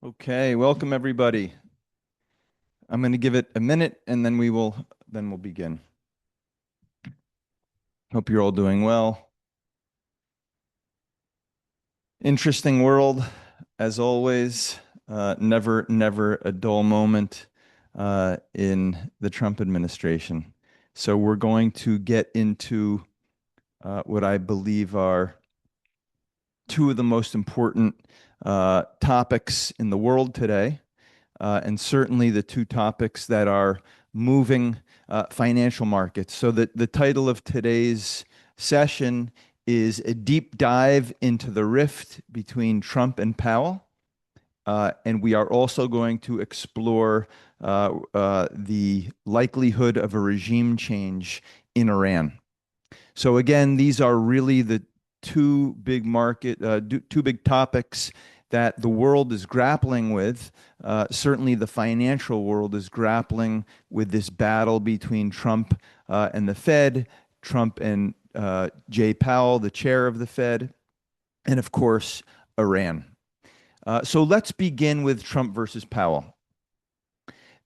Okay, welcome everybody. I'm going to give it a minute and then we'll begin. Hope you're all doing well. Interesting world as always. Never a dull moment in the Trump administration. So we're going to get into what I believe are two of the most important topics in the world today. And certainly the two topics that are moving financial markets. So the title of today's session is a deep dive into the rift between Trump and Powell. And we are also going to explore the likelihood of a regime change in Iran. So again, these are really the two big topics that the world is grappling with. Certainly, the financial world is grappling with this battle between Trump and the Fed, Trump and Jay Powell, the chair of the Fed, and of course, Iran. So let's begin with Trump versus Powell.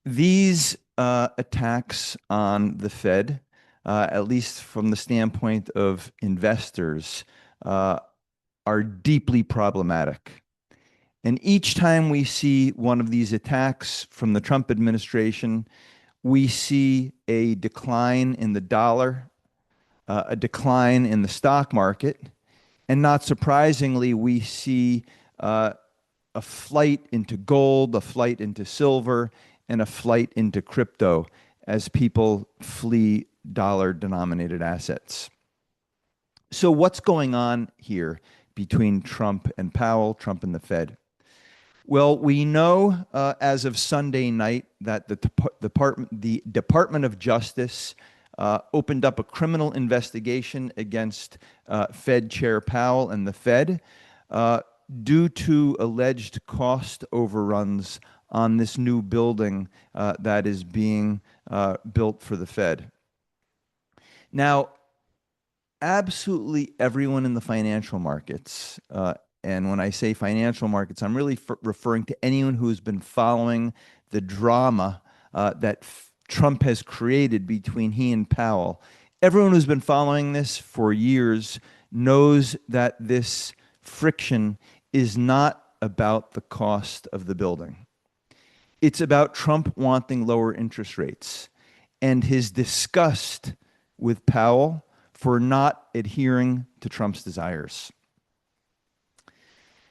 These attacks on the Fed, at least from the standpoint of investors, are deeply problematic. And each time we see one of these attacks from the Trump administration, we see a decline in the dollar, a decline in the stock market, and not surprisingly, we see a flight into gold, a flight into silver, and a flight into crypto as people flee dollar-denominated assets. So what's going on here between Trump and Powell, Trump and the Fed? Well, we know as of Sunday night that the Department of Justice opened up a criminal investigation against Fed Chair Powell and the Fed due to alleged cost overruns on this new building that is being built for the Fed. Now, absolutely everyone in the financial markets, and when I say financial markets, I'm really referring to anyone who has been following the drama that Trump has created between he and Powell. Everyone who's been following this for years knows that this friction is not about the cost of the building. It's about Trump wanting lower interest rates and his disgust with Powell for not adhering to Trump's desires.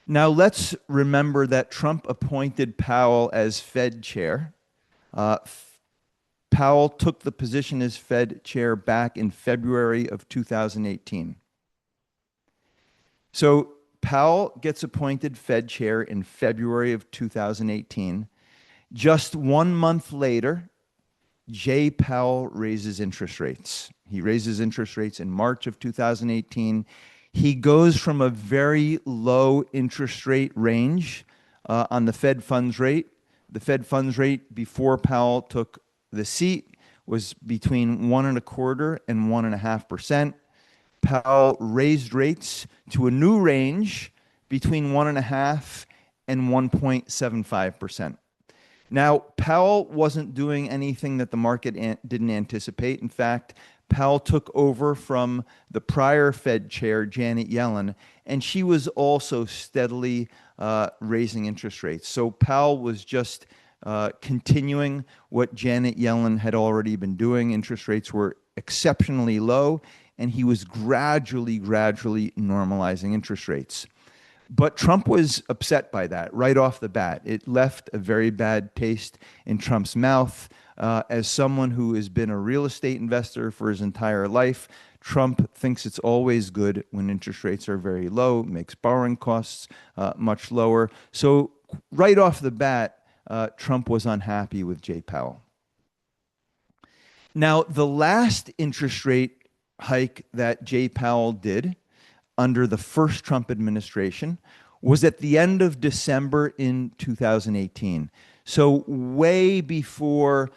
Now, let's remember that Trump appointed Powell as Fed chair. Powell took the position as Fed chair back in February of 2018. So Powell gets appointed Fed chair in February of 2018. Just 1 month later, Jay Powell raises interest rates. He raises interest rates in March of 2018. He goes from a very low interest rate range on the Fed funds rate. The Fed funds rate before Powell took the seat was between 1.25% and 1.5%. Powell raised rates to a new range between 1.5% and 1.75%. Now, Powell wasn't doing anything that the market didn't anticipate. In fact, Powell took over from the prior Fed chair, Janet Yellen, and she was also steadily raising interest rates. So Powell was just continuing what Janet Yellen had already been doing. Interest rates were exceptionally low, and he was gradually normalizing interest rates. But Trump was upset by that right off the bat. It left a very bad taste in Trump's mouth. As someone who has been a real estate investor for his entire life, Trump thinks it's always good when interest rates are very low, makes borrowing costs much lower. So right off the bat, Trump was unhappy with Jay Powell. Now, the last interest rate hike that Jay Powell did under the first Trump administration was at the end of December in 2018. So way before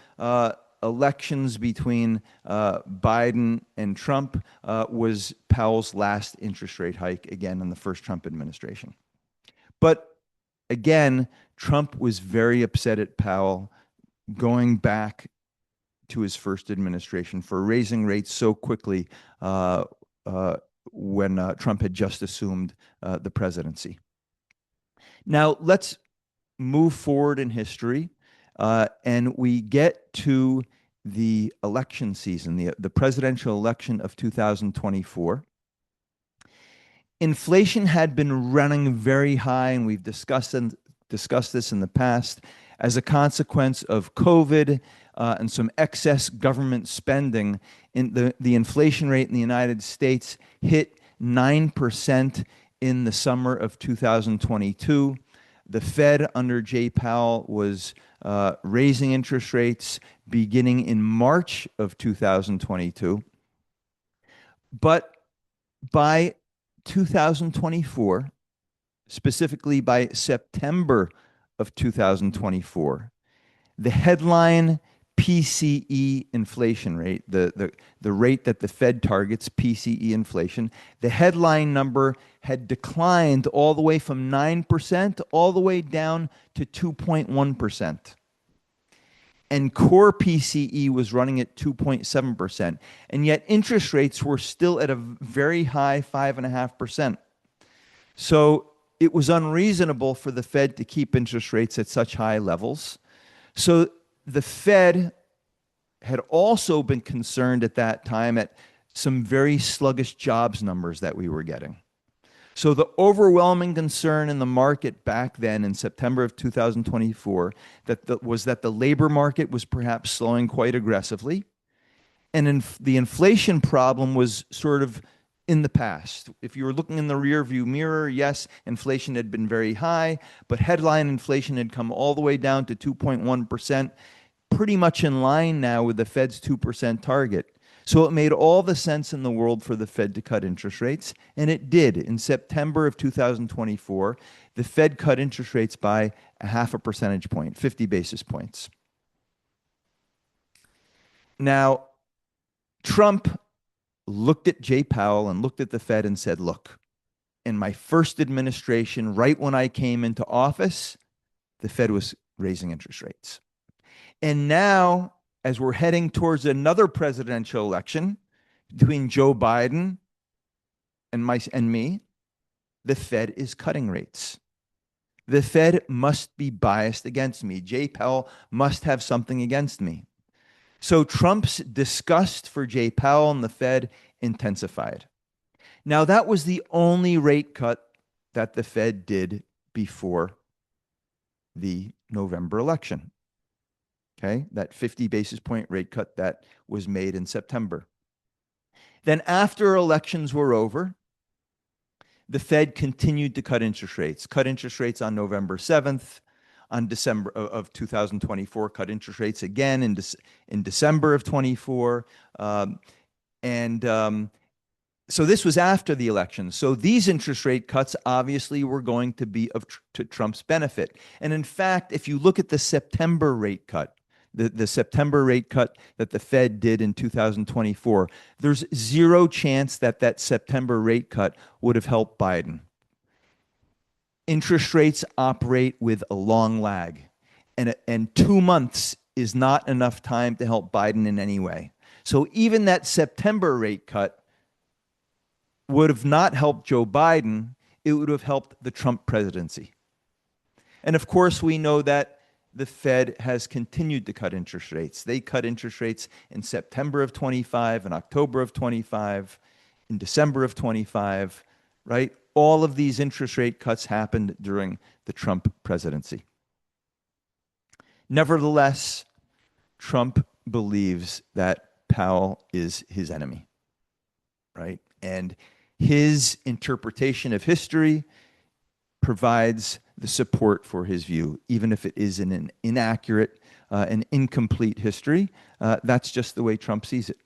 elections between Biden and Trump was Powell's last interest rate hike, again, in the first Trump administration. But again, Trump was very upset at Powell going back to his first administration for raising rates so quickly uh, uh, when Trump had just assumed the presidency. Now, let's move forward in history, and we get to the election season, the presidential election of 2024. Inflation had been running very high, and we've discussed this in the past as a consequence of COVID and some excess government spending. The inflation rate in the United States hit 9% in the summer of 2022. The Fed under Jay Powell was raising interest rates beginning in March of 2022. But by 2024, specifically by September of 2024, the headline PCE inflation rate, the rate that the Fed targets, PCE inflation, the headline number had declined all the way from 9% all the way down to 2.1%. And core PCE was running at 2.7%. And yet interest rates were still at a very high 5.5%. So it was unreasonable for the Fed to keep interest rates at such high levels. So the Fed had also been concerned at that time at some very sluggish jobs numbers that we were getting. So the overwhelming concern in the market back then in September of 2024 was that the labor market was perhaps slowing quite aggressively. And the inflation problem was sort of in the past. If you were looking in the rear view mirror, yes, inflation had been very high, but headline inflation had come all the way down to 2.1%, pretty much in line now with the Fed's 2% target. So it made all the sense in the world for the Fed to cut interest rates, and it did. In September of 2024, the Fed cut interest rates by 0.5 percentage point, 50 basis points. Now, Trump looked at Jay Powell and looked at the Fed and said, look, in my first administration, right when I came into office, the Fed was raising interest rates. And now, as we're heading towards another presidential election between Joe Biden and me, the Fed is cutting rates. The Fed must be biased against me. Jay Powell must have something against me. So Trump's disgust for Jay Powell and the Fed intensified. Now, that was the only rate cut that the Fed did before the November election. Okay, that 50 basis point rate cut that was made in September. Then after elections were over, the Fed continued to cut interest rates on November 7th, on December of 2024, cut interest rates again in December of 24. So this was after the election. So these interest rate cuts obviously were going to be to Trump's benefit. And in fact, if you look at the September rate cut, the September rate cut that the Fed did in 2024, there's zero chance that that September rate cut would have helped Biden. Interest rates operate with a long lag, and 2 months is not enough time to help Biden in any way. So even that September rate cut would have not helped Joe Biden, it would have helped the Trump presidency. And of course, we know that the Fed has continued to cut interest rates. They cut interest rates in September of 25, in October of 25, in December of 25, right? All of these interest rate cuts happened during the Trump presidency. Nevertheless, Trump believes that Powell is his enemy, right? And his interpretation of history provides the support for his view, even if it is an inaccurate and incomplete history. That's just the way Trump sees it.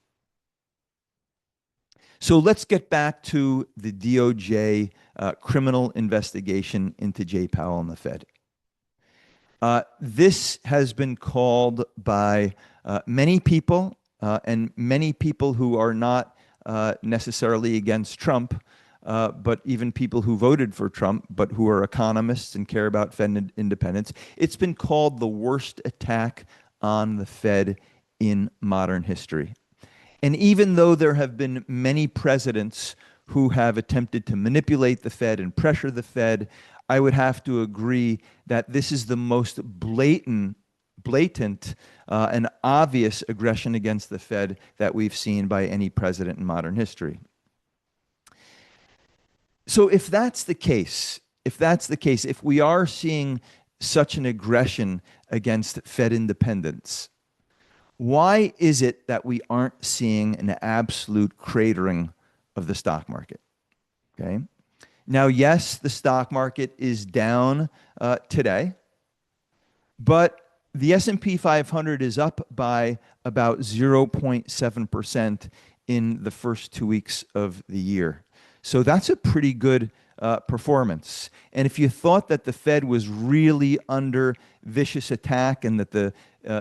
So let's get back to the DOJ criminal investigation into Jay Powell and the Fed. This has been called by many people and many people who are not necessarily against Trump, but even people who voted for Trump, but who are economists and care about Fed independence. It's been called the worst attack on the Fed in modern history. And even though there have been many presidents who have attempted to manipulate the Fed and pressure the Fed, I would have to agree that this is the most blatant and obvious aggression against the Fed that we've seen by any president in modern history. So if that's the case, if we are seeing such an aggression against Fed independence, why is it that we aren't seeing an absolute cratering of the stock market? Okay. Now, yes, the stock market is down today, but the S&P 500 is up by about 0.7% in the first 2 weeks of the year. So that's a pretty good performance. And if you thought that the Fed was really under vicious attack and that the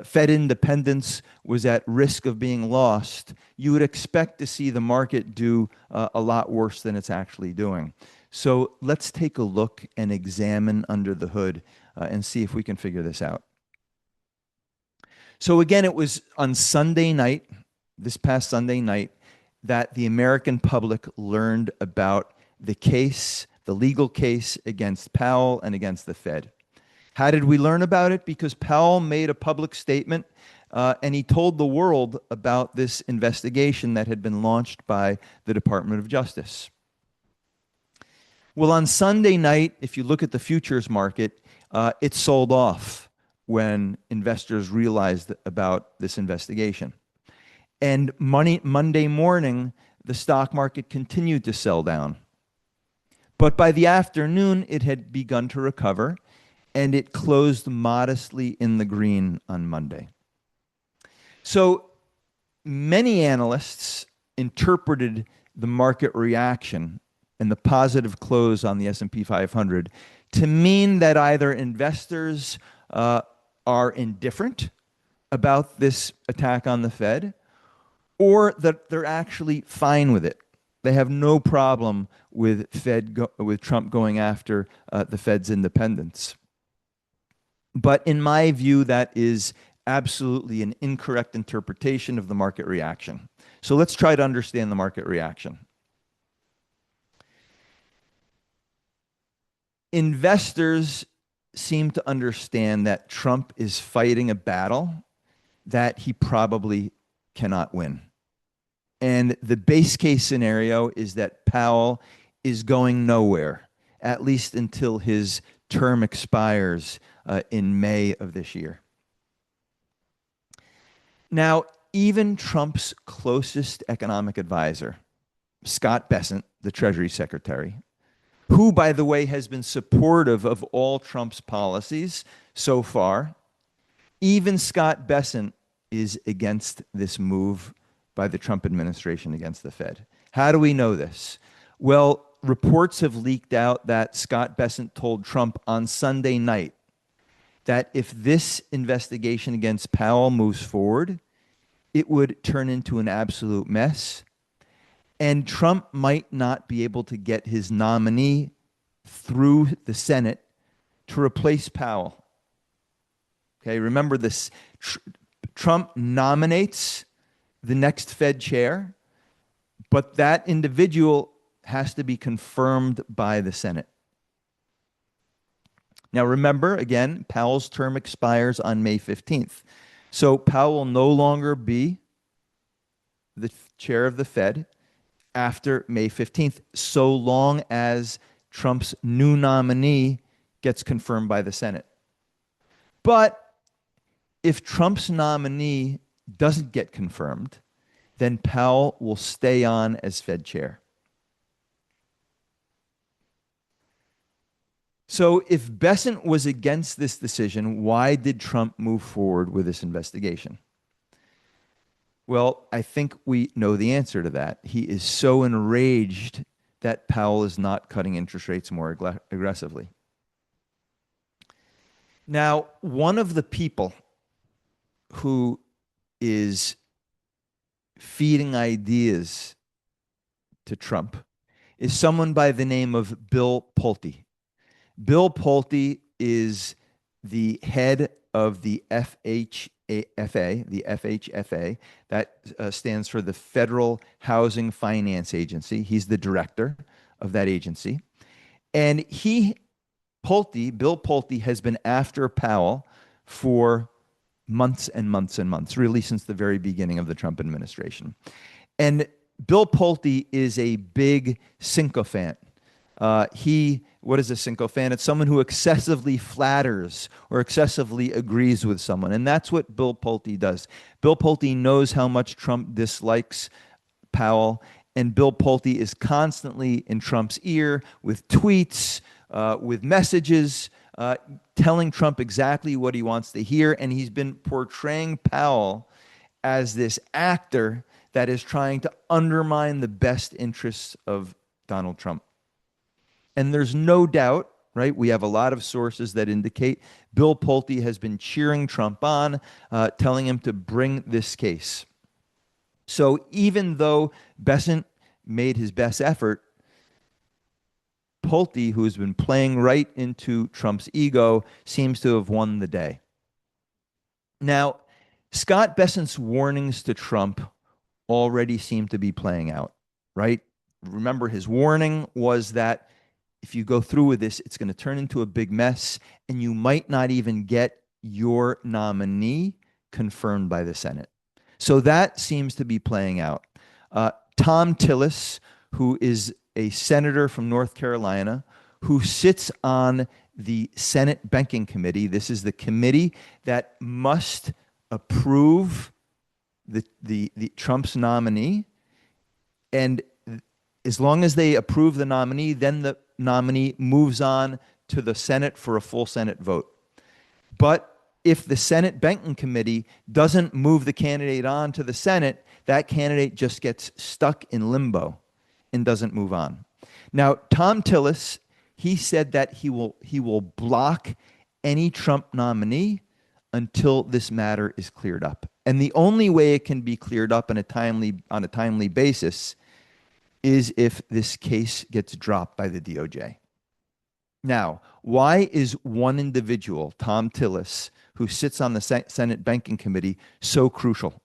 Fed independence was at risk of being lost, you would expect to see the market do a lot worse than it's actually doing. So let's take a look and examine under the hood and see if we can figure this out. So again, it was on Sunday night, this past Sunday night, that the American public learned about the case, the legal case against Powell and against the Fed. How did we learn about it? Because Powell made a public statement and he told the world about this investigation that had been launched by the Department of Justice. Well, on Sunday night, if you look at the futures market, it sold off when investors realized about this investigation. And Monday morning, the stock market continued to sell down. But by the afternoon, it had begun to recover, and it closed modestly in the green on Monday. So many analysts interpreted the market reaction and the positive close on the S&P 500 to mean that either investors are indifferent about this attack on the Fed, or that they're actually fine with it. They have no problem with Trump going after the Fed's independence. But in my view, that is absolutely an incorrect interpretation of the market reaction. So let's try to understand the market reaction. Investors seem to understand that Trump is fighting a battle that he probably cannot win. And the base case scenario is that Powell is going nowhere, at least until his term expires in May of this year. Now, even Trump's closest economic advisor, Scott Bessent, the Treasury Secretary, who, by the way, has been supportive of all Trump's policies so far, even Scott Bessent is against this move by the Trump administration against the Fed. How do we know this? Well, reports have leaked out that Scott Bessent told Trump on Sunday night that if this investigation against Powell moves forward, it would turn into an absolute mess, and Trump might not be able to get his nominee through the Senate to replace Powell. Okay, remember this. Trump nominates the next Fed chair, but that individual has to be confirmed by the Senate. Now, remember, again, Powell's term expires on May 15th. So Powell will no longer be the chair of the Fed after May 15th, so long as Trump's new nominee gets confirmed by the Senate. But if Trump's nominee doesn't get confirmed, then Powell will stay on as Fed chair. So if Bessent was against this decision, why did Trump move forward with this investigation? Well, I think we know the answer to that. He is so enraged that Powell is not cutting interest rates more aggressively. Now, one of the people who is feeding ideas to Trump is someone by the name of Bill Pulte. Bill Pulte is the head of the FHFA, that stands for the Federal Housing Finance Agency. He's the director of that agency. And Bill Pulte, has been after Powell for months and months and months, really since the very beginning of the Trump administration. And Bill Pulte is a big sycophant. What is a sycophant? It's someone who excessively flatters or excessively agrees with someone. And that's what Bill Pulte does. Bill Pulte knows how much Trump dislikes Powell, and Bill Pulte is constantly in Trump's ear with tweets, with messages, telling Trump exactly what he wants to hear. And he's been portraying Powell as this actor that is trying to undermine the best interests of Donald Trump. And there's no doubt, right? We have a lot of sources that indicate Bill Pulte has been cheering Trump on, telling him to bring this case. So even though Bessent made his best effort, Pulte, who has been playing right into Trump's ego, seems to have won the day. Now, Scott Bessent's warnings to Trump already seem to be playing out, right? Remember, his warning was that if you go through with this, it's going to turn into a big mess, and you might not even get your nominee confirmed by the Senate. So that seems to be playing out. Tom Tillis, who is a senator from North Carolina, who sits on the Senate Banking Committee. This is the committee that must approve the Trump's nominee. And as long as they approve the nominee, then the nominee moves on to the Senate for a full Senate vote. But if the Senate Banking Committee doesn't move the candidate on to the Senate, that candidate just gets stuck in limbo and doesn't move on. Now, Tom Tillis, he said that he will block any Trump nominee until this matter is cleared up. And the only way it can be cleared up on a timely basis is if this case gets dropped by the DOJ. Now, why is one individual, Tom Tillis, who sits on the Senate Banking Committee, so crucial?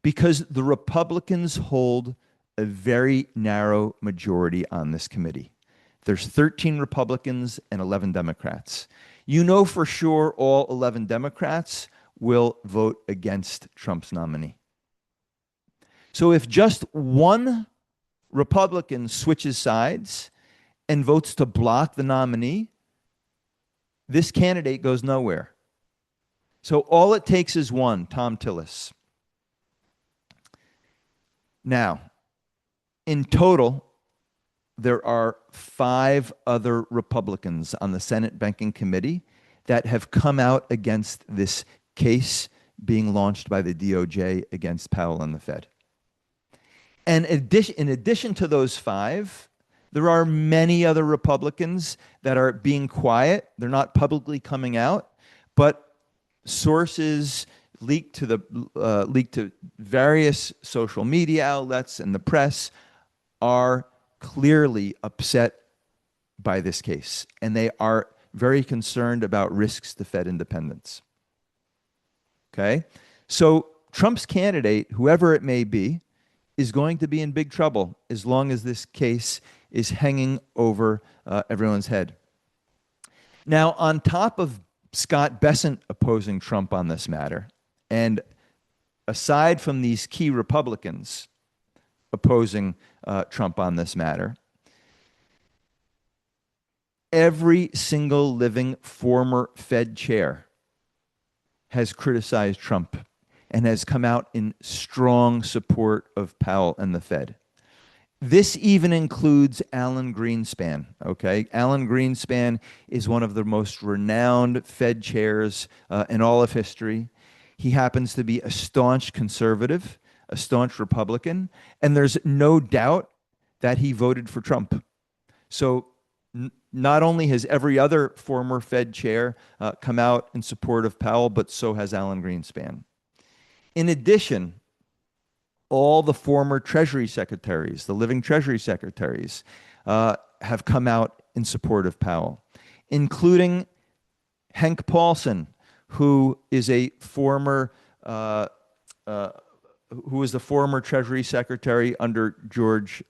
Because the Republicans hold a very narrow majority on this committee. There's 13 Republicans and 11 Democrats. You know for sure all 11 Democrats will vote against Trump's nominee. So if just one Republican switches sides and votes to block the nominee, this candidate goes nowhere. So all it takes is one, Tom Tillis. Now, in total, there are 5 other Republicans on the Senate Banking Committee that have come out against this case being launched by the DOJ against Powell and the Fed. And in addition to those 5, there are many other Republicans that are being quiet. They're not publicly coming out, but sources leaked to various social media outlets and the press are clearly upset by this case, and they are very concerned about risks to Fed independence. Okay? So Trump's candidate, whoever it may be, is going to be in big trouble as long as this case is hanging over everyone's head. Now, on top of Scott Bessent opposing Trump on this matter, and aside from these key Republicans opposing Trump on this matter, every single living former Fed chair has criticized Trump and has come out in strong support of Powell and the Fed. This even includes Alan Greenspan, okay? Alan Greenspan is one of the most renowned Fed chairs in all of history. He happens to be a staunch conservative, a staunch Republican, and there's no doubt that he voted for Trump. So not only has every other former Fed chair come out in support of Powell, but so has Alan Greenspan. In addition, All the former Treasury Secretaries, the living Treasury Secretaries, have come out in support of Powell, including Henk Paulson, who is a former uh, uh, who was the former Treasury Secretary under George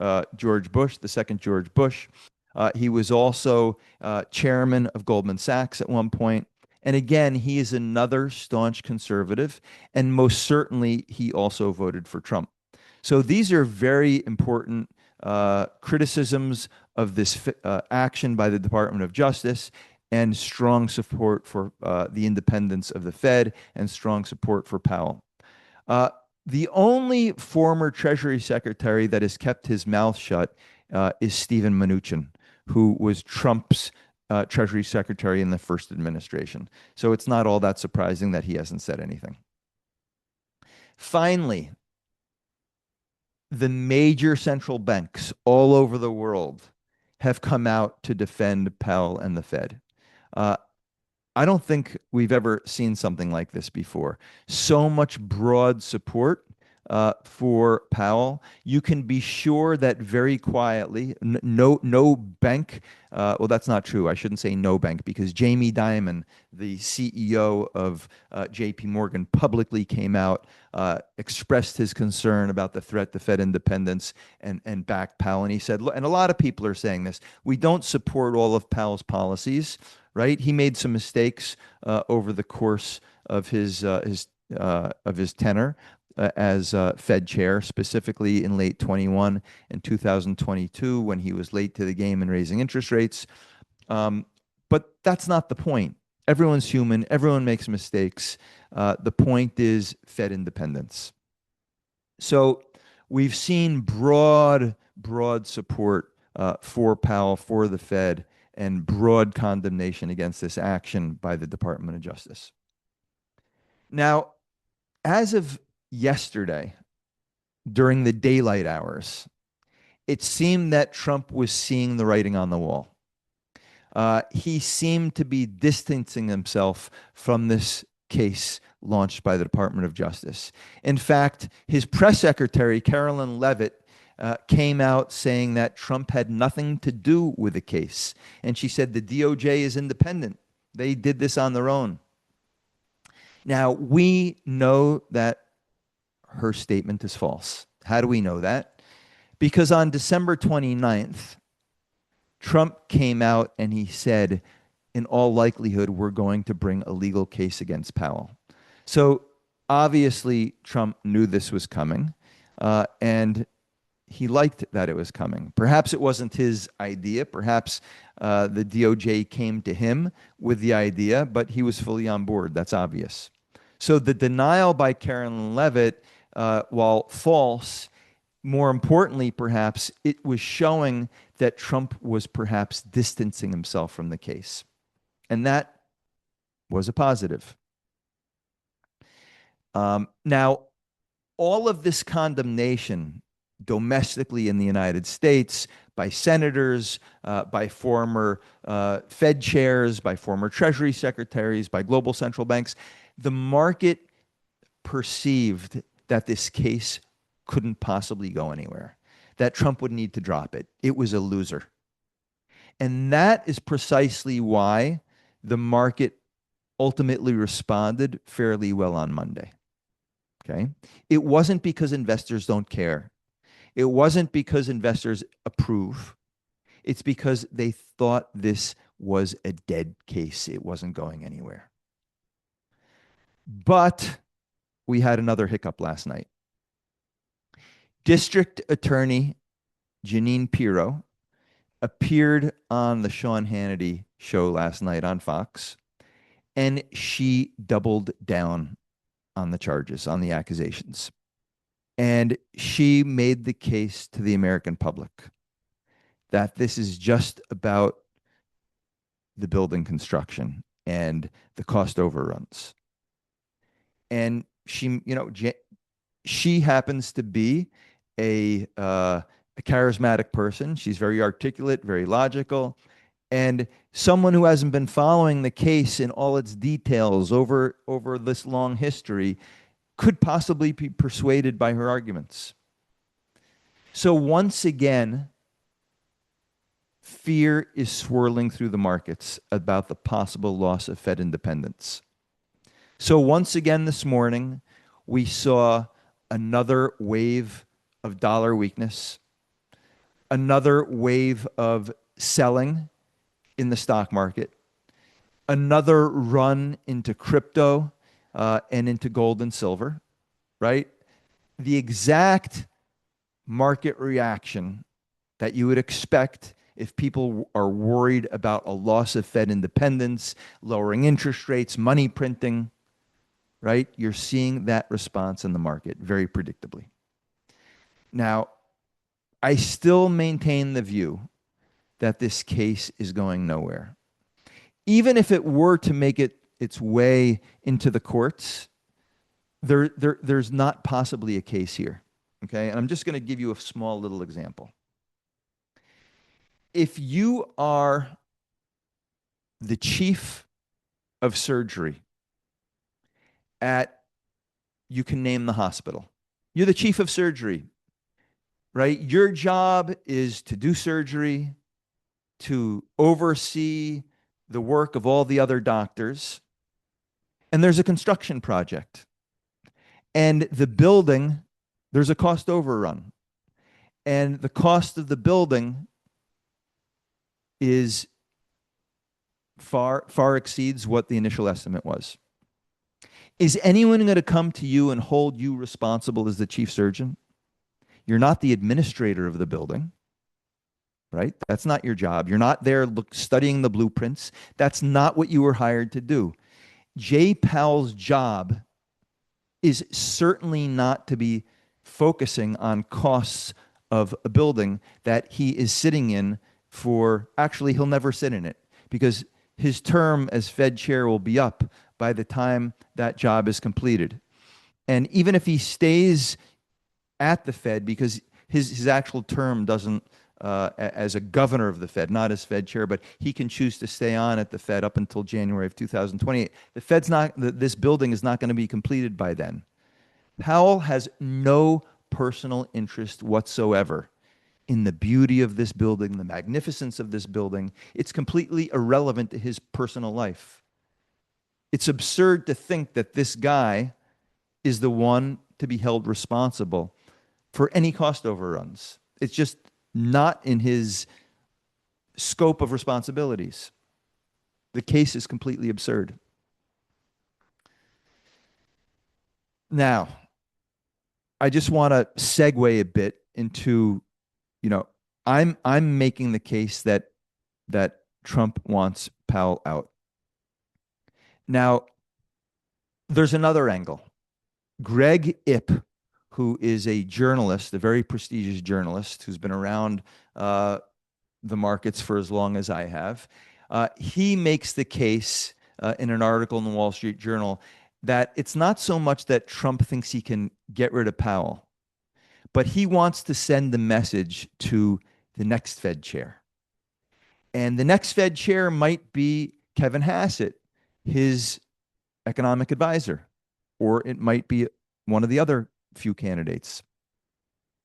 Bush, the second George Bush. He was also chairman of Goldman Sachs at one point. And again, he is another staunch conservative, and most certainly he also voted for Trump. So these are very important criticisms of this action by the Department of Justice, and strong support for the independence of the Fed, and strong support for Powell. Uh, the only former Treasury Secretary that has kept his mouth shut is Steven Mnuchin, who was Trump's Treasury Secretary in the first administration. So it's not all that surprising that he hasn't said anything. Finally, the major central banks all over the world have come out to defend Powell and the Fed. Uh, I don't think we've ever seen something like this before. So much broad support for Powell. You can be sure that very quietly, no bank. Well, that's not true. I shouldn't say no bank, because Jamie Dimon, the CEO of J.P. Morgan, publicly came out, expressed his concern about the threat to Fed independence, and backed Powell. And he said, and a lot of people are saying this, we don't support all of Powell's policies. Right? He made some mistakes over the course of his tenure as Fed chair, specifically in late 21 and 2022, when he was late to the game in raising interest rates. But that's not the point. Everyone's human. Everyone makes mistakes. The point is Fed independence. So we've seen broad support for Powell, for the Fed, and broad condemnation against this action by the Department of Justice. Now, as of yesterday, during the daylight hours, it seemed that Trump was seeing the writing on the wall. He seemed to be distancing himself from this case launched by the Department of Justice. In fact, his press secretary, Carolyn Levitt, came out saying that Trump had nothing to do with the case. And she said the DOJ is independent. They did this on their own. Now, we know that her statement is false. How do we know that? Because on December 29th, Trump came out and he said, in all likelihood, we're going to bring a legal case against Powell. So obviously, Trump knew this was coming, and he liked that it was coming. Perhaps it wasn't his idea. Perhaps the DOJ came to him with the idea, but he was fully on board. That's obvious. So the denial by Karen Levitt, while false, more importantly, perhaps, it was showing that Trump was perhaps distancing himself from the case. And that was a positive. Now, all of this condemnation domestically in the United States by senators, by former Fed chairs, by former Treasury secretaries, by global central banks, the market perceived that this case couldn't possibly go anywhere, that Trump would need to drop it. It was a loser. And that is precisely why the market ultimately responded fairly well on Monday. Okay? It wasn't because investors don't care. It wasn't because investors approve. It's because they thought this was a dead case. It wasn't going anywhere. But we had another hiccup last night. District Attorney Jeanine Pirro appeared on the Sean Hannity show last night on Fox, and she doubled down on the charges, on the accusations. And she made the case to the American public that this is just about the building construction and the cost overruns. And she, she happens to be a charismatic person. She's very articulate, very logical, and someone who hasn't been following the case in all its details over this long history could possibly be persuaded by her arguments. So once again, fear is swirling through the markets about the possible loss of Fed independence. So once again this morning, we saw another wave of dollar weakness, another wave of selling in the stock market, another run into crypto and into gold and silver, right? The exact market reaction that you would expect if people are worried about a loss of Fed independence, lowering interest rates, money printing, right? You're seeing that response in the market very predictably. Now, I still maintain the view that this case is going nowhere. Even if it were to make its way into the courts, there's not possibly a case here. Okay. And I'm just going to give you a small little example. If you are the chief of surgery at, you can name the hospital, you're the chief of surgery, right? Your job is to do surgery, to oversee the work of all the other doctors. And there's a construction project. And the building, there's a cost overrun. And the cost of the building is far exceeds what the initial estimate was. Is anyone going to come to you and hold you responsible as the chief surgeon? You're not the administrator of the building, right? That's not your job. You're not there studying the blueprints. That's not what you were hired to do. Jay Powell's job is certainly not to be focusing on costs of a building that he is sitting in for, actually, he'll never sit in it because his term as Fed chair will be up by the time that job is completed. And even if he stays at the Fed, because his actual term doesn't, as a governor of the Fed, not as Fed chair, but he can choose to stay on at the Fed up until January of 2028. The Fed's not, this building is not going to be completed by then. Powell has no personal interest whatsoever in the beauty of this building, the magnificence of this building. It's completely irrelevant to his personal life. It's absurd to think that this guy is the one to be held responsible for any cost overruns. It's just not in his scope of responsibilities. The case is completely absurd. Now, I just want to segue a bit into, I'm making the case that Trump wants Powell out. Now, there's another angle. Greg Ip, who is a journalist, a very prestigious journalist who's been around the markets for as long as I have, he makes the case in an article in the Wall Street Journal that it's not so much that Trump thinks he can get rid of Powell, but he wants to send the message to the next Fed chair. And the next Fed chair might be Kevin Hassett, his economic advisor, or it might be one of the other few candidates.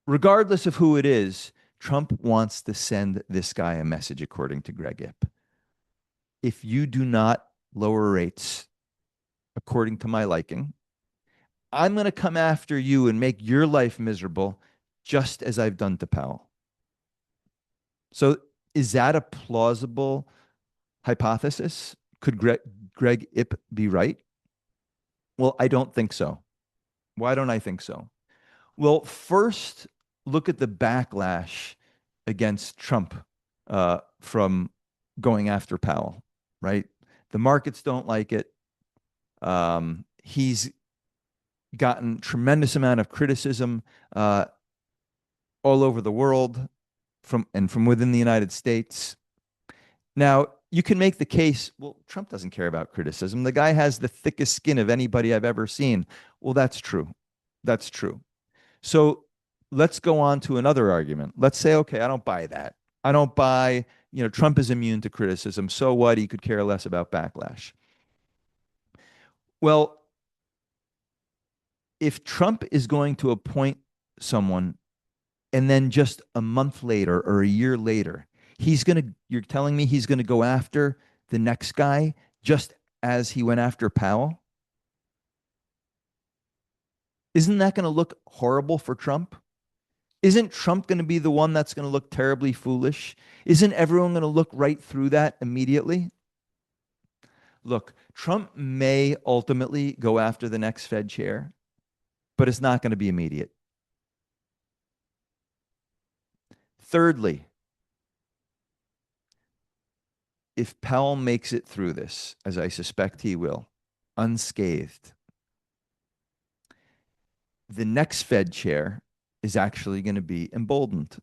Regardless of who it is, Trump wants to send this guy a message, according to Greg Ip. If you do not lower rates according to my liking, I'm going to come after you and make your life miserable, just as I've done to Powell. So is that a plausible hypothesis? Could Greg Ip be right? Well, I don't think so. Why don't I think so? Well, first, look at the backlash against Trump from going after Powell, right? The markets don't like it. He's gotten tremendous amount of criticism all over the world from within the United States. Now, you can make the case, well, Trump doesn't care about criticism. The guy has the thickest skin of anybody I've ever seen. Well, that's true. That's true. So let's go on to another argument. Let's say, okay, I don't buy that. I don't buy, Trump is immune to criticism. So what? He could care less about backlash. Well, if Trump is going to appoint someone and then just a month later or a year later, you're telling me he's going to go after the next guy just as he went after Powell? Isn't that going to look horrible for Trump? Isn't Trump going to be the one that's going to look terribly foolish? Isn't everyone going to look right through that immediately? Look, Trump may ultimately go after the next Fed chair, but it's not going to be immediate. Thirdly, if Powell makes it through this, as I suspect he will, unscathed, the next Fed chair is actually going to be emboldened.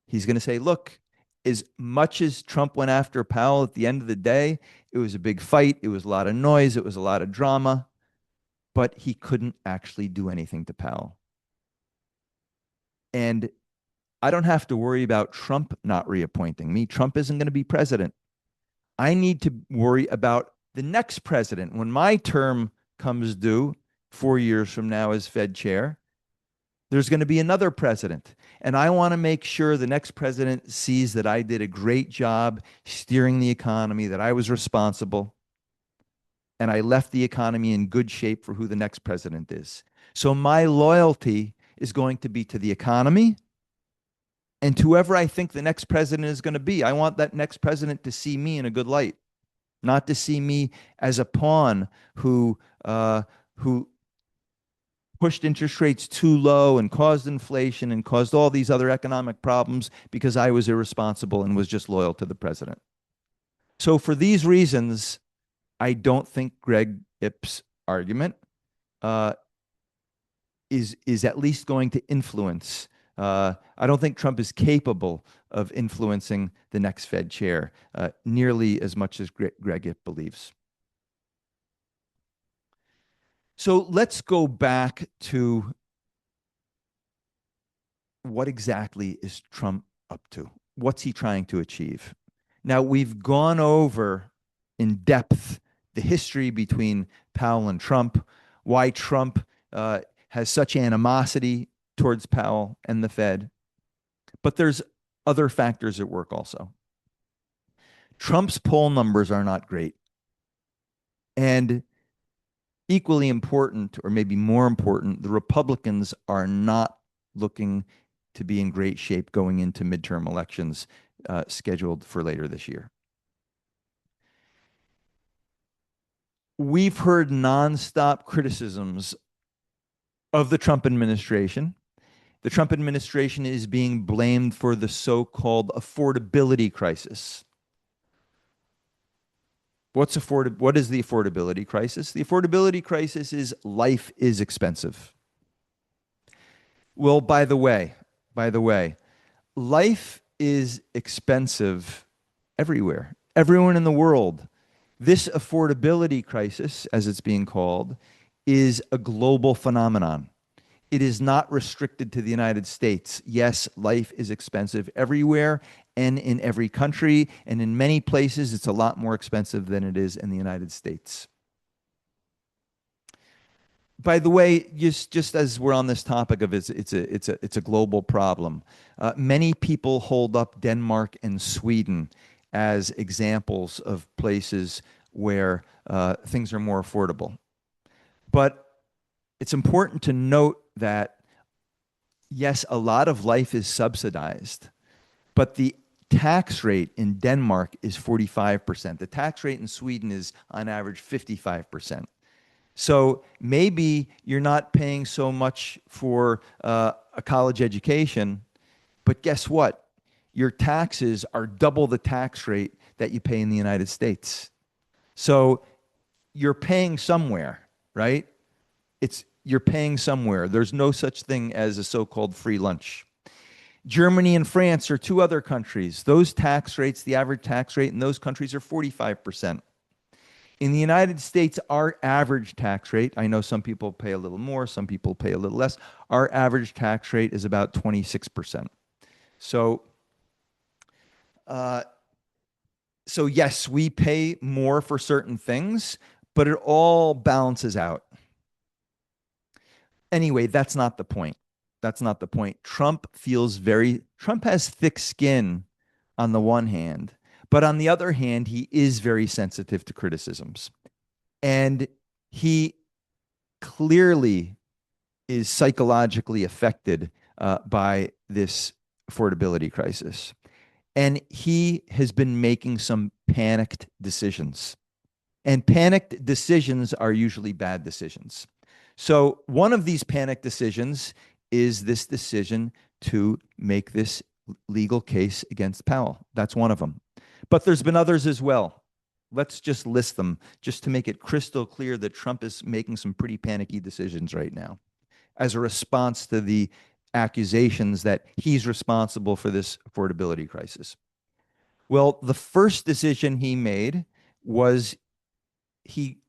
He's going to say, look, as much as Trump went after Powell at the end of the day, it was a big fight. It was a lot of noise. It was a lot of drama, but he couldn't actually do anything to Powell. And I don't have to worry about Trump not reappointing me. Trump isn't going to be president. I need to worry about the next president. When my term comes due 4 years from now as Fed chair, there's going to be another president. And I want to make sure the next president sees that I did a great job steering the economy, that I was responsible, and I left the economy in good shape for who the next president is. So my loyalty is going to be to the economy and to whoever I think the next president is going to be. I want that next president to see me in a good light, not to see me as a pawn who pushed interest rates too low and caused inflation and caused all these other economic problems because I was irresponsible and was just loyal to the president. So for these reasons, I don't think Greg Ip's argument is at least going to influence. I don't think Trump is capable of influencing the next Fed chair nearly as much as Greg Ip believes. So let's go back to what exactly is Trump up to? What's he trying to achieve? Now, we've gone over in depth the history between Powell and Trump, why Trump has such animosity towards Powell and the Fed. But there's other factors at work also. Trump's poll numbers are not great. And equally important, or maybe more important, the Republicans are not looking to be in great shape going into midterm elections scheduled for later this year. We've heard nonstop criticisms of the Trump administration. The Trump administration is being blamed for the so-called affordability crisis. What is the affordability crisis? The affordability crisis is life is expensive. Well, by the way, life is expensive everywhere, everyone in the world. This affordability crisis, as it's being called, is a global phenomenon. It is not restricted to the United States. Yes, life is expensive everywhere and in every country, and in many places it's a lot more expensive than it is in the United States. By the way, just as we're on this topic of it's a global problem, many people hold up Denmark and Sweden as examples of places where things are more affordable. But it's important to note that, yes, a lot of life is subsidized, but the tax rate in Denmark is 45%. The tax rate in Sweden is on average 55%. So maybe you're not paying so much for a college education, but guess what? Your taxes are double the tax rate that you pay in the United States. So you're paying somewhere, right? You're paying somewhere. There's no such thing as a so-called free lunch. Germany and France are two other countries. Those tax rates, the average tax rate in those countries are 45%. In the United States, our average tax rate, I know some people pay a little more, some people pay a little less. Our average tax rate is about 26%. So yes, we pay more for certain things, but it all balances out. Anyway, that's not the point. That's not the point. Trump has thick skin on the one hand, but on the other hand, he is very sensitive to criticisms. And he clearly is psychologically affected by this affordability crisis. And he has been making some panicked decisions. And panicked decisions are usually bad decisions. So, one of these panicked decisions is this decision to make this legal case against Powell. That's one of them. But there's been others as well. Let's just list them just to make it crystal clear that Trump is making some pretty panicky decisions right now as a response to the accusations that he's responsible for this affordability crisis. Well, the first decision he made was he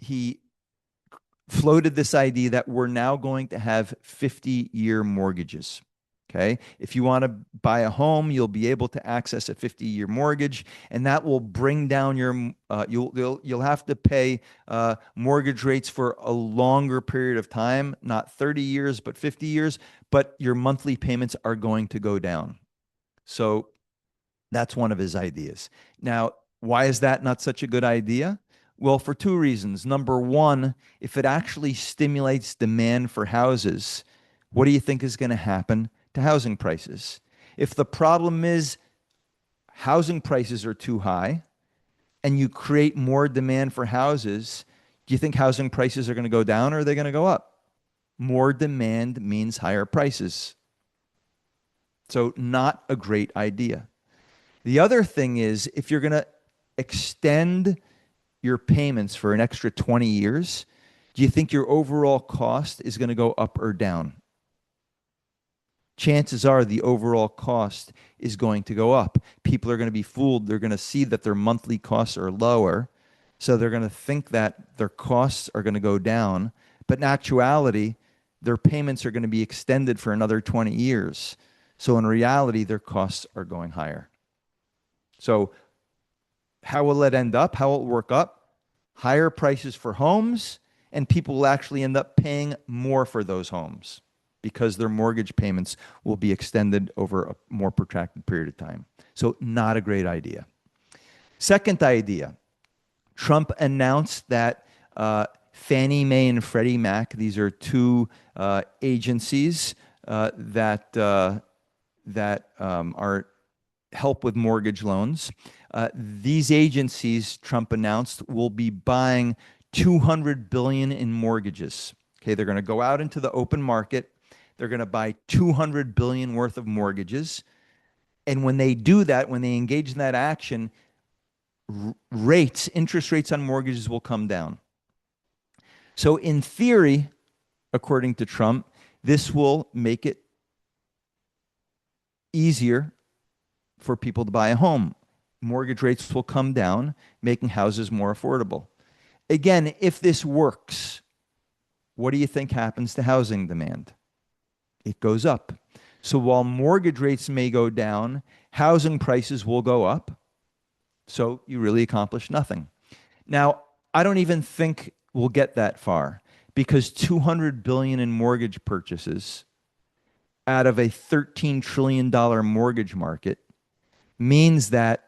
he floated this idea that we're now going to have 50-year mortgages. Okay. If you want to buy a home, you'll be able to access a 50-year mortgage, and that will bring down your, you'll have to pay mortgage rates for a longer period of time, not 30 years, but 50 years, but your monthly payments are going to go down. So that's one of his ideas. Now, why is that not such a good idea? Well, for two reasons. Number one, if it actually stimulates demand for houses, what do you think is going to happen to housing prices? If the problem is housing prices are too high and you create more demand for houses, do you think housing prices are going to go down or are they going to go up? More demand means higher prices. So, not a great idea. The other thing is, if you're going to extend your payments for an extra 20 years, do you think your overall cost is going to go up or down? Chances are the overall cost is going to go up. People are going to be fooled. They're going to see that their monthly costs are lower. So they're going to think that their costs are going to go down. But in actuality, their payments are going to be extended for another 20 years. So in reality, their costs are going higher. So how will it end up? How will it work up? Higher prices for homes, and people will actually end up paying more for those homes because their mortgage payments will be extended over a more protracted period of time. So not a great idea. Second idea, Trump announced that Fannie Mae and Freddie Mac, these are two agencies that are help with mortgage loans. These agencies, Trump announced, will be buying $200 billion in mortgages. Okay, they're going to go out into the open market. They're going to buy $200 billion worth of mortgages. And when they do that, when they engage in that action, interest rates on mortgages will come down. So in theory, according to Trump, this will make it easier for people to buy a home. Mortgage rates will come down, making houses more affordable. Again, if this works, what do you think happens to housing demand? It goes up. So while mortgage rates may go down, housing prices will go up. So you really accomplish nothing. Now, I don't even think we'll get that far because $200 billion in mortgage purchases out of a $13 trillion mortgage market means that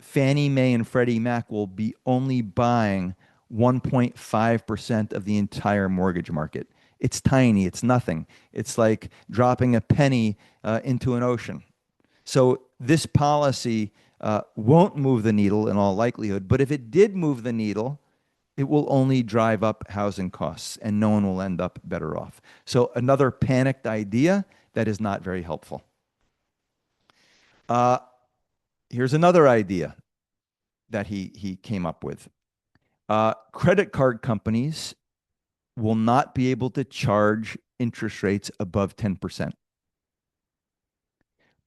Fannie Mae and Freddie Mac will be only buying 1.5% of the entire mortgage market. It's tiny. It's nothing. It's like dropping a penny into an ocean. So this policy won't move the needle in all likelihood. But if it did move the needle, it will only drive up housing costs and no one will end up better off. So another panicked idea that is not very helpful. Here's another idea that he came up with. Credit card companies will not be able to charge interest rates above 10%.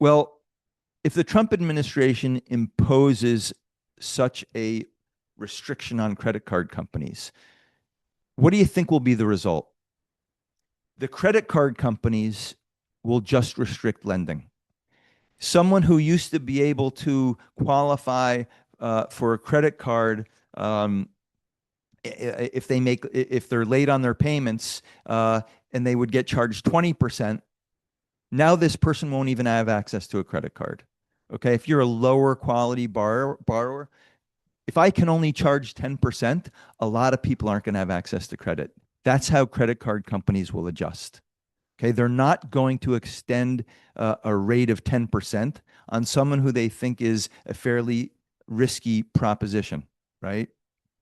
Well, if the Trump administration imposes such a restriction on credit card companies, what do you think will be the result? The credit card companies will just restrict lending. Someone who used to be able to qualify for a credit card if they're late on their payments, and they would get charged 20%, now this person won't even have access to a credit card. Okay, if you're a lower quality borrower, if I can only charge 10%, a lot of people aren't going to have access to credit. That's how credit card companies will adjust. Okay, they're not going to extend a rate of 10% on someone who they think is a fairly risky proposition, right?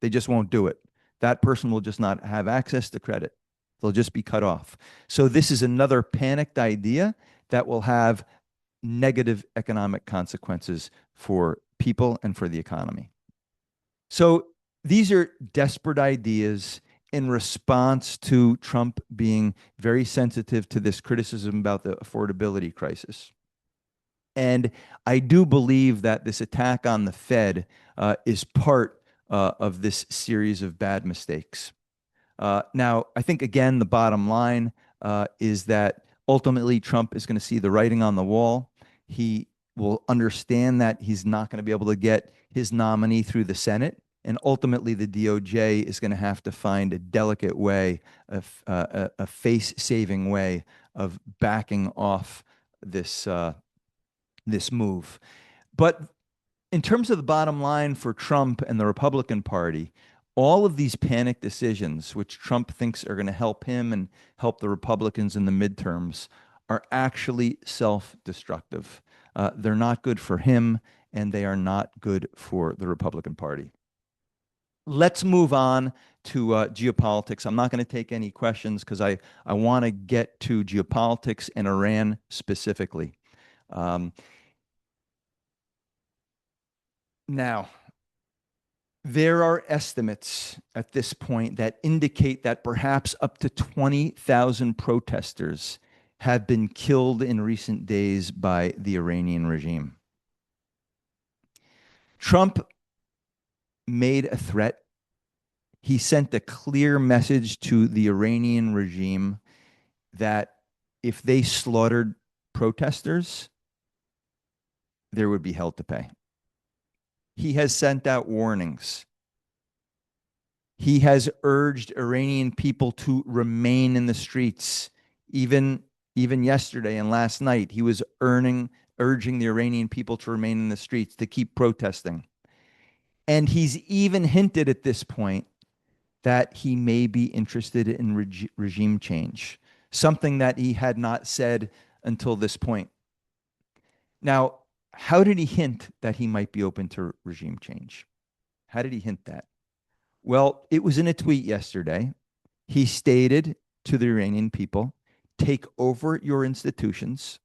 They just won't do it. That person will just not have access to credit. They'll just be cut off. So this is another panicked idea that will have negative economic consequences for people and for the economy. So these are desperate ideas in response to Trump being very sensitive to this criticism about the affordability crisis. And I do believe that this attack on the Fed is part of this series of bad mistakes. Now, I think, again, the bottom line is that ultimately Trump is going to see the writing on the wall. He will understand that he's not going to be able to get his nominee through the Senate. And ultimately, the DOJ is going to have to find a delicate way, a face-saving way of backing off this, this move. But in terms of the bottom line for Trump and the Republican Party, all of these panic decisions, which Trump thinks are going to help him and help the Republicans in the midterms, are actually self-destructive. They're not good for him, and they are not good for the Republican Party. Let's move on to geopolitics. I'm not going to take any questions because I want to get to geopolitics and Iran specifically. Now, there are estimates at this point that indicate that perhaps up to 20,000 protesters have been killed in recent days by the Iranian regime. Trump made a threat. He sent a clear message to the Iranian regime that if they slaughtered protesters, there would be hell to pay. He has sent out warnings. He has urged Iranian people to remain in the streets. Even yesterday and last night, he was urging the Iranian people to remain in the streets, to keep protesting. And he's even hinted at this point that he may be interested in regime change, something that he had not said until this point. Now, how did he hint that he might be open to regime change? How did he hint that? Well, it was in a tweet yesterday. He stated to the Iranian people, take over your institutions,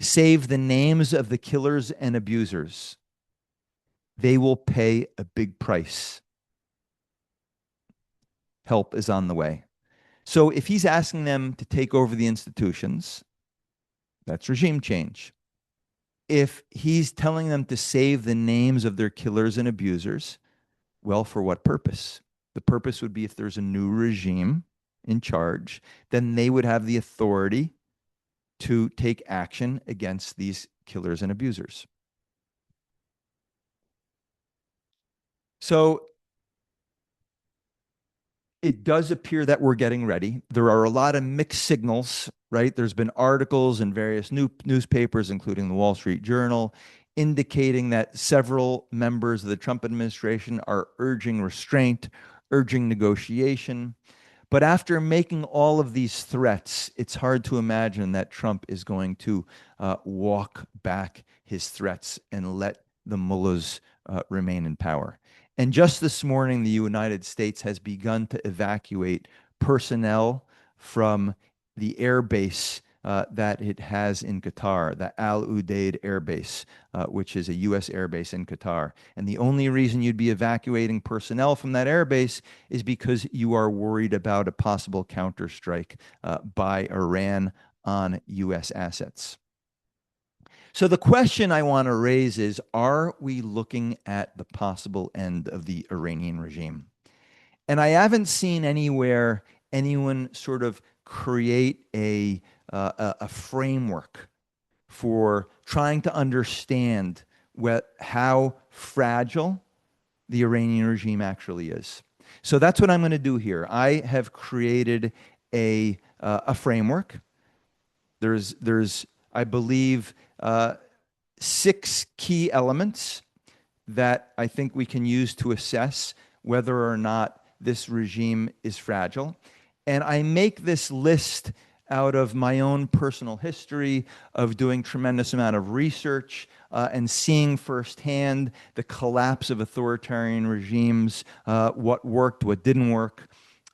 save the names of the killers and abusers. They will pay a big price. Help is on the way. So if he's asking them to take over the institutions, that's regime change. If he's telling them to save the names of their killers and abusers, well, for what purpose? The purpose would be if there's a new regime in charge, then they would have the authority to take action against these killers and abusers. So it does appear that we're getting ready. There are a lot of mixed signals, right? There's been articles in various newspapers, including the Wall Street Journal, indicating that several members of the Trump administration are urging restraint, urging negotiation. But after making all of these threats, it's hard to imagine that Trump is going to walk back his threats and let the mullahs remain in power. And just this morning, the United States has begun to evacuate personnel from the air base that it has in Qatar, the Al Udeid Air Base, which is a U.S. air base in Qatar. And the only reason you'd be evacuating personnel from that air base is because you are worried about a possible counterstrike by Iran on U.S. assets. So the question I want to raise is, are we looking at the possible end of the Iranian regime? And I haven't seen anywhere anyone sort of create a framework for trying to understand how fragile the Iranian regime actually is. So that's what I'm going to do here. I have created a framework. There's I believe six key elements that I think we can use to assess whether or not this regime is fragile. And I make this list out of my own personal history of doing tremendous amount of research and seeing firsthand the collapse of authoritarian regimes, what worked, what didn't work,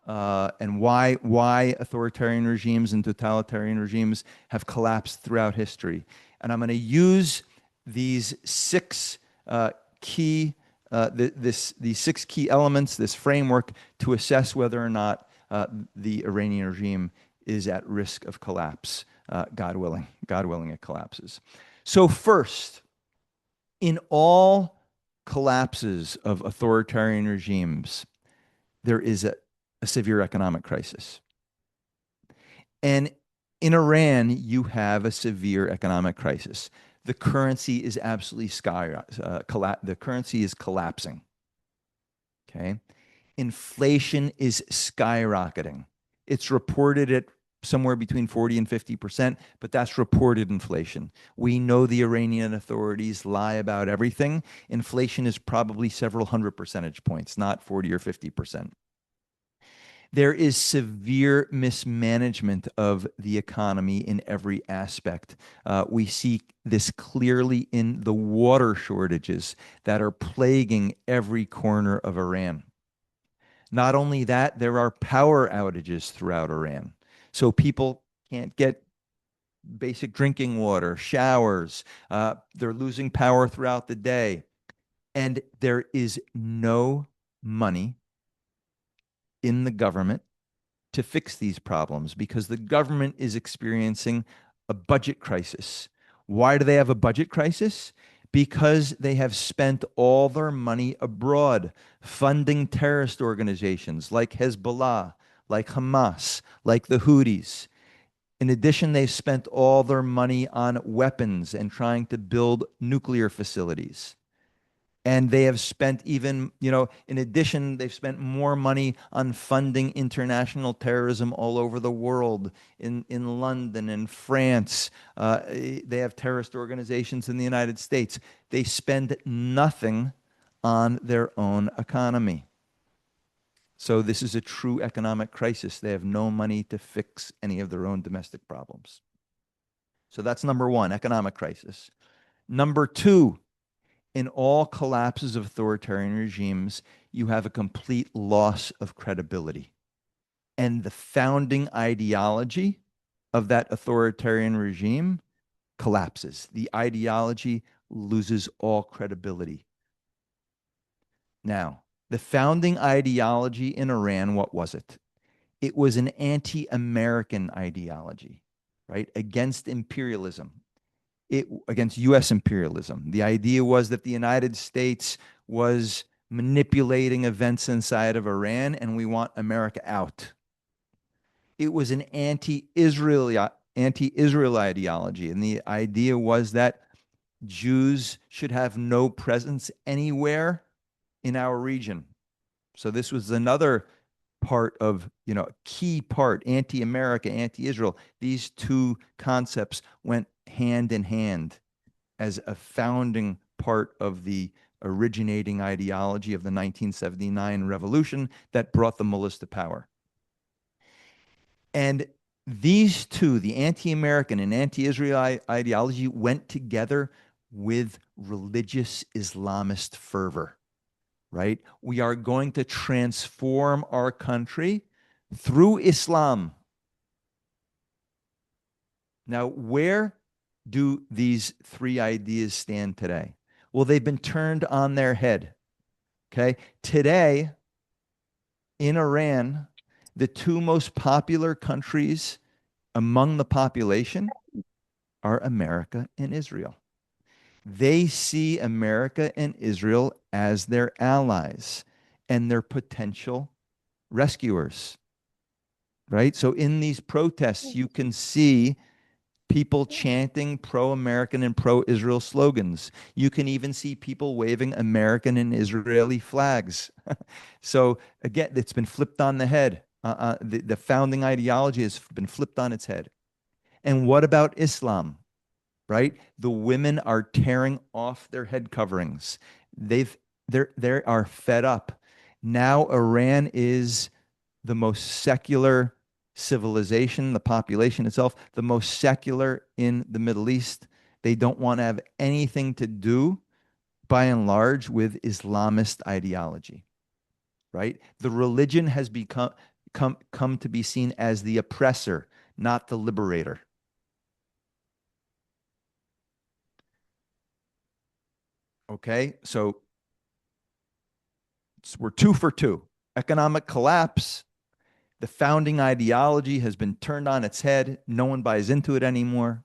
and why authoritarian regimes and totalitarian regimes have collapsed throughout history. And I'm going to use these six key these six key elements, this framework, to assess whether or not the Iranian regime is at risk of collapse. God willing, it collapses. So first, in all collapses of authoritarian regimes, there is a severe economic crisis. And in Iran, you have a severe economic crisis. The currency is absolutely the currency is collapsing. Okay. Inflation is skyrocketing. It's reported at somewhere between 40 and 50%, but that's reported inflation. We know the Iranian authorities lie about everything. Inflation is probably several hundred percentage points, not 40 or 50%. There is severe mismanagement of the economy in every aspect. We see this clearly in the water shortages that are plaguing every corner of Iran. Not only that, there are power outages throughout Iran. So people can't get basic drinking water, showers. They're losing power throughout the day. And there is no money in the government to fix these problems because the government is experiencing a budget crisis. Why do they have a budget crisis? Because they have spent all their money abroad funding terrorist organizations like Hezbollah, like Hamas, like the Houthis. In addition, they've spent all their money on weapons and trying to build nuclear facilities. And they have spent even, in addition, they've spent more money on funding international terrorism all over the world, in London and France. They have terrorist organizations in the United States. They spend nothing on their own economy. So this is a true economic crisis. They have no money to fix any of their own domestic problems. So that's number one, economic crisis. Number two, in all collapses of authoritarian regimes, you have a complete loss of credibility. And the founding ideology of that authoritarian regime collapses. The ideology loses all credibility. Now, the founding ideology in Iran, what was it? It was an anti-American ideology, right? Against imperialism. Against U.S. imperialism. The idea was that the United States was manipulating events inside of Iran, and we want America out. It was an anti-Israel ideology, and the idea was that Jews should have no presence anywhere in our region. So this was another part of, a key part, anti-America, anti-Israel. These two concepts went hand in hand as a founding part of the originating ideology of the 1979 revolution that brought the mullahs to power. And these two, the anti-American and anti-Israel ideology, went together with religious Islamist fervor, right? We are going to transform our country through Islam. Now, where do these three ideas stand today? Well, they've been turned on their head. Okay. Today, in Iran, the two most popular countries among the population are America and Israel. They see America and Israel as their allies and their potential rescuers, right? So in these protests, you can see people chanting pro-American and pro-Israel slogans. You can even see people waving American and Israeli flags. So again, it's been flipped on the head. The founding ideology has been flipped on its head. And what about Islam? Right? The women are tearing off their head coverings. They've they are fed up. Now Iran is the most secular civilization, the population itself, the most secular in the Middle East. They don't want to have anything to do, by and large, with Islamist ideology, right? The religion has come to be seen as the oppressor, not the liberator. Okay, so we're two for two. Economic collapse. The founding ideology has been turned on its head. No one buys into it anymore,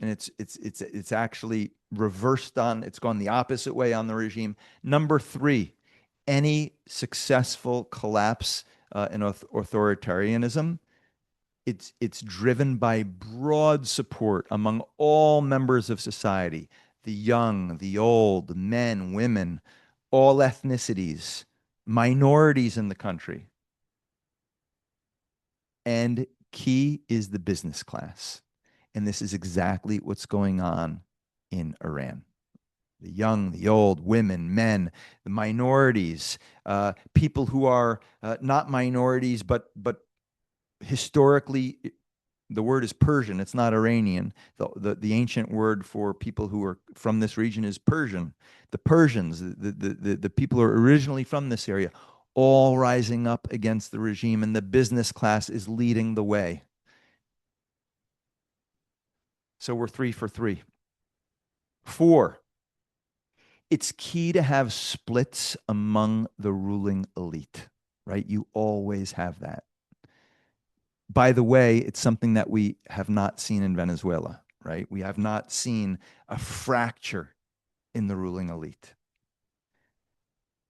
and it's actually reversed on. It's gone the opposite way on the regime. Number three, any successful collapse in authoritarianism, it's driven by broad support among all members of society, the young, the old, men, women, all ethnicities, minorities in the country. And key is the business class. And this is exactly what's going on in Iran. The young, the old, women, men, the minorities, people who are not minorities, but historically, the word is Persian. It's not Iranian. The ancient word for people who are from this region is Persian. The Persians, the people who are originally from this area, all rising up against the regime, and the business class is leading the way. So we're three for three. Four, it's key to have splits among the ruling elite, right? You always have that. By the way, it's something that we have not seen in Venezuela, right? We have not seen a fracture in the ruling elite.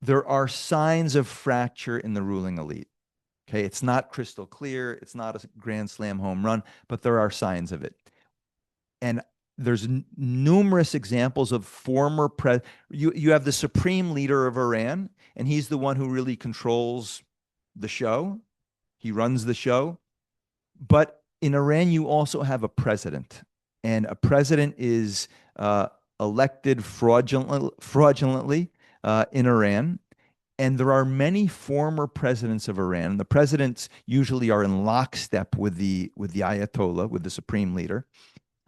There are signs of fracture in the ruling elite. Okay, it's not crystal clear, it's not a grand slam home run, but there are signs of it. And there's numerous examples of former you have the supreme leader of Iran, and he's the one who really controls the show. He runs the show. But in Iran, you also have a president, and a president is elected fraudulently in Iran. And there are many former presidents of Iran. The presidents usually are in lockstep with the Ayatollah, with the supreme leader.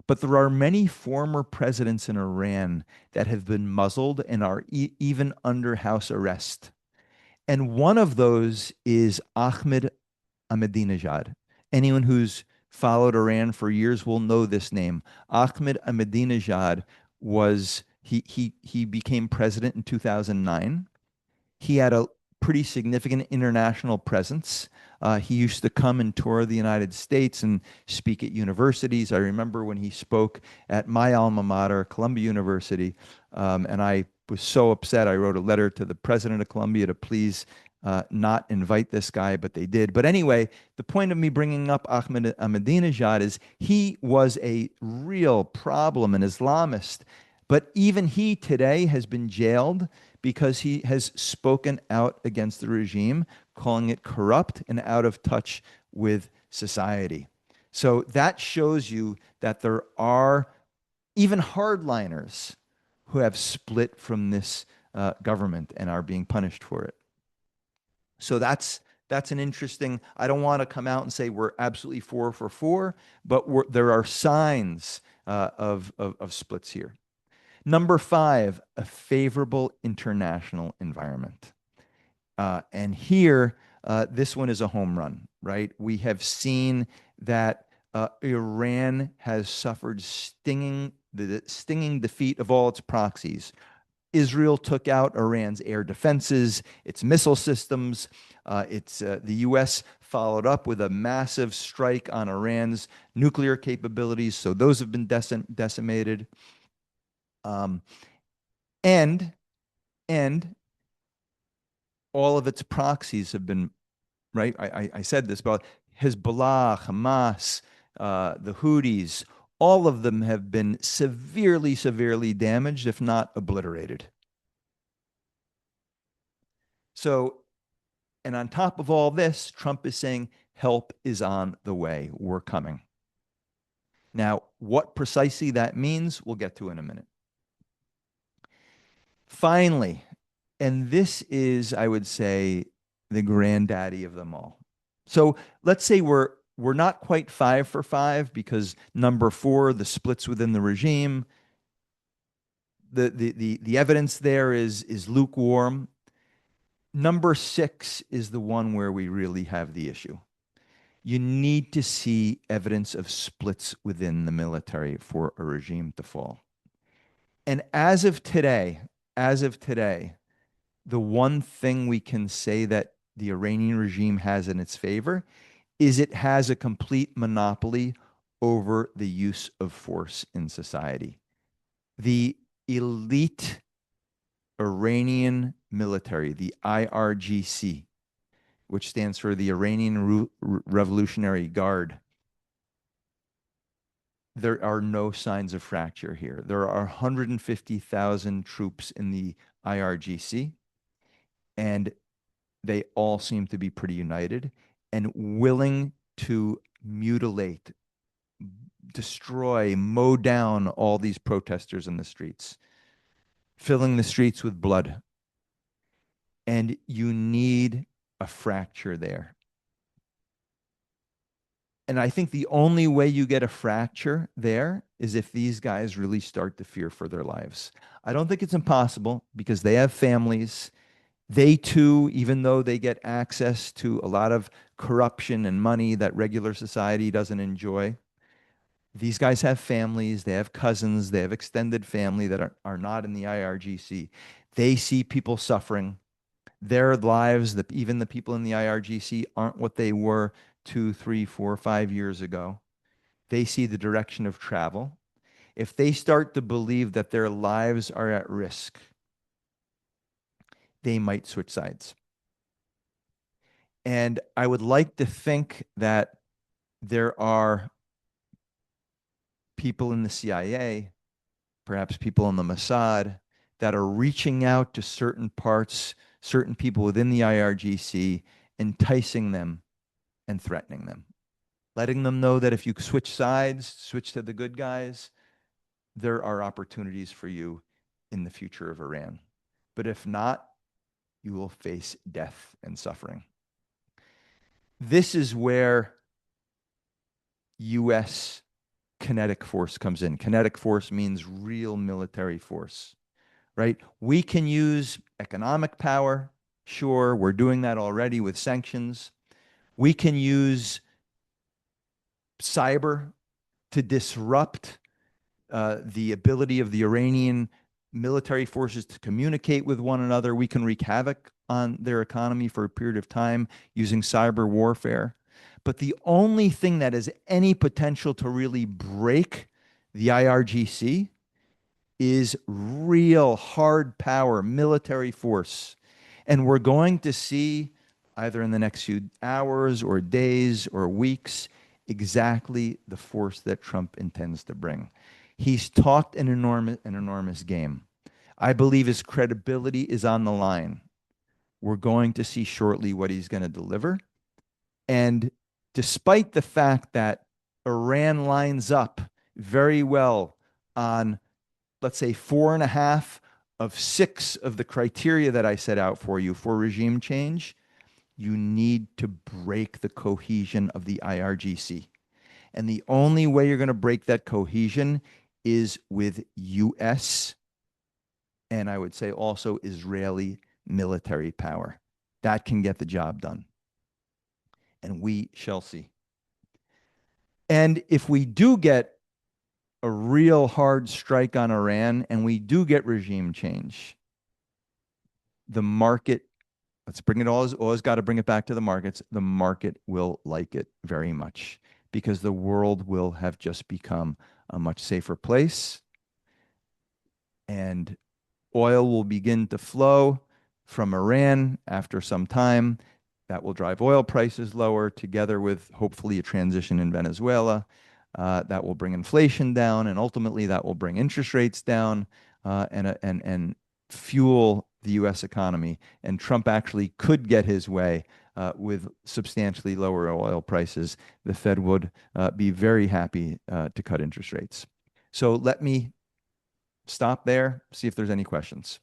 But there are many former presidents in Iran that have been muzzled and are even under house arrest. And one of those is Ahmadinejad. Anyone who's followed Iran for years will know this name. Ahmadinejad was he became president in 2009. He had a pretty significant international presence. He used to come and tour the United States and speak at universities. I remember when he spoke at my alma mater, Columbia University, and I was so upset. I wrote a letter to the president of Columbia to please not invite this guy, but they did. But anyway, the point of me bringing up Ahmadinejad is he was a real problem, an Islamist. But even he today has been jailed because he has spoken out against the regime, calling it corrupt and out of touch with society. So that shows you that there are even hardliners who have split from this government and are being punished for it. So that's an interesting. I don't want to come out and say we're absolutely four for four, but there are signs of splits here. Number five, a favorable international environment. And here, this one is a home run, right? We have seen that Iran has suffered the stinging defeat of all its proxies. Israel took out Iran's air defenses, its missile systems. The U.S. followed up with a massive strike on Iran's nuclear capabilities. So those have been decimated. Um, and and all of its proxies have been, right. I said this, but Hezbollah, Hamas, the Houthis, all of them have been severely, severely damaged, if not obliterated. So, and on top of all this, Trump is saying help is on the way. We're coming. Now, what precisely that means, we'll get to in a minute. Finally, and this is, I would say, the granddaddy of them all. So let's say we're not quite 5 for 5 because number 4, the splits within the regime, the evidence there is lukewarm. Number 6 is the one where we really have the issue. You need to see evidence of splits within the military for a regime to fall. And as of today, the one thing we can say that the Iranian regime has in its favor is it has a complete monopoly over the use of force in society. The elite Iranian military, the IRGC, which stands for the Iranian Revolutionary Guard, there are no signs of fracture here. There are 150,000 troops in the IRGC, and they all seem to be pretty united and willing to mutilate, destroy, mow down all these protesters in the streets, filling the streets with blood. And you need a fracture there. And I think the only way you get a fracture there is if these guys really start to fear for their lives. I don't think it's impossible because they have families. They too, even though they get access to a lot of corruption and money that regular society doesn't enjoy, these guys have families, they have cousins, they have extended family that are not in the IRGC. They see people suffering. Their lives, even the people in the IRGC, aren't what they were 2, 3, 4, 5 years ago. They see the direction of travel. If they start to believe that their lives are at risk, they might switch sides. And I would like to think that there are people in the CIA, perhaps people in the Mossad, that are reaching out to certain parts, certain people within the IRGC, enticing them and threatening them, letting them know that if you switch sides, switch to the good guys, there are opportunities for you in the future of Iran. But if not, you will face death and suffering. This is where U.S. kinetic force comes in. Kinetic force means real military force, right? We can use economic power. Sure, we're doing that already with sanctions. We can use cyber to disrupt the ability of the Iranian military forces to communicate with one another. We can wreak havoc on their economy for a period of time using cyber warfare. But the only thing that has any potential to really break the IRGC is real hard power, military force. And we're going to see either in the next few hours or days or weeks exactly the force that Trump intends to bring. He's talked an enormous game. I believe his credibility is on the line. We're going to see shortly what he's going to deliver. And despite the fact that Iran lines up very well on, let's say, 4.5 of 6 of the criteria that I set out for you for regime change, you need to break the cohesion of the IRGC. And the only way you're going to break that cohesion is with U.S. and I would say also Israeli military power. That can get the job done. And we shall see. And if we do get a real hard strike on Iran and we do get regime change, the market, let's bring it always got to bring it back to the markets. The market will like it very much because the world will have just become a much safer place. And oil will begin to flow from Iran after some time. That will drive oil prices lower together with hopefully a transition in Venezuela. That will bring inflation down, and ultimately that will bring interest rates down, and fuel the U.S. economy. And Trump actually could get his way with substantially lower oil prices. The Fed would be very happy to cut interest rates. So let me stop there, see if there's any questions.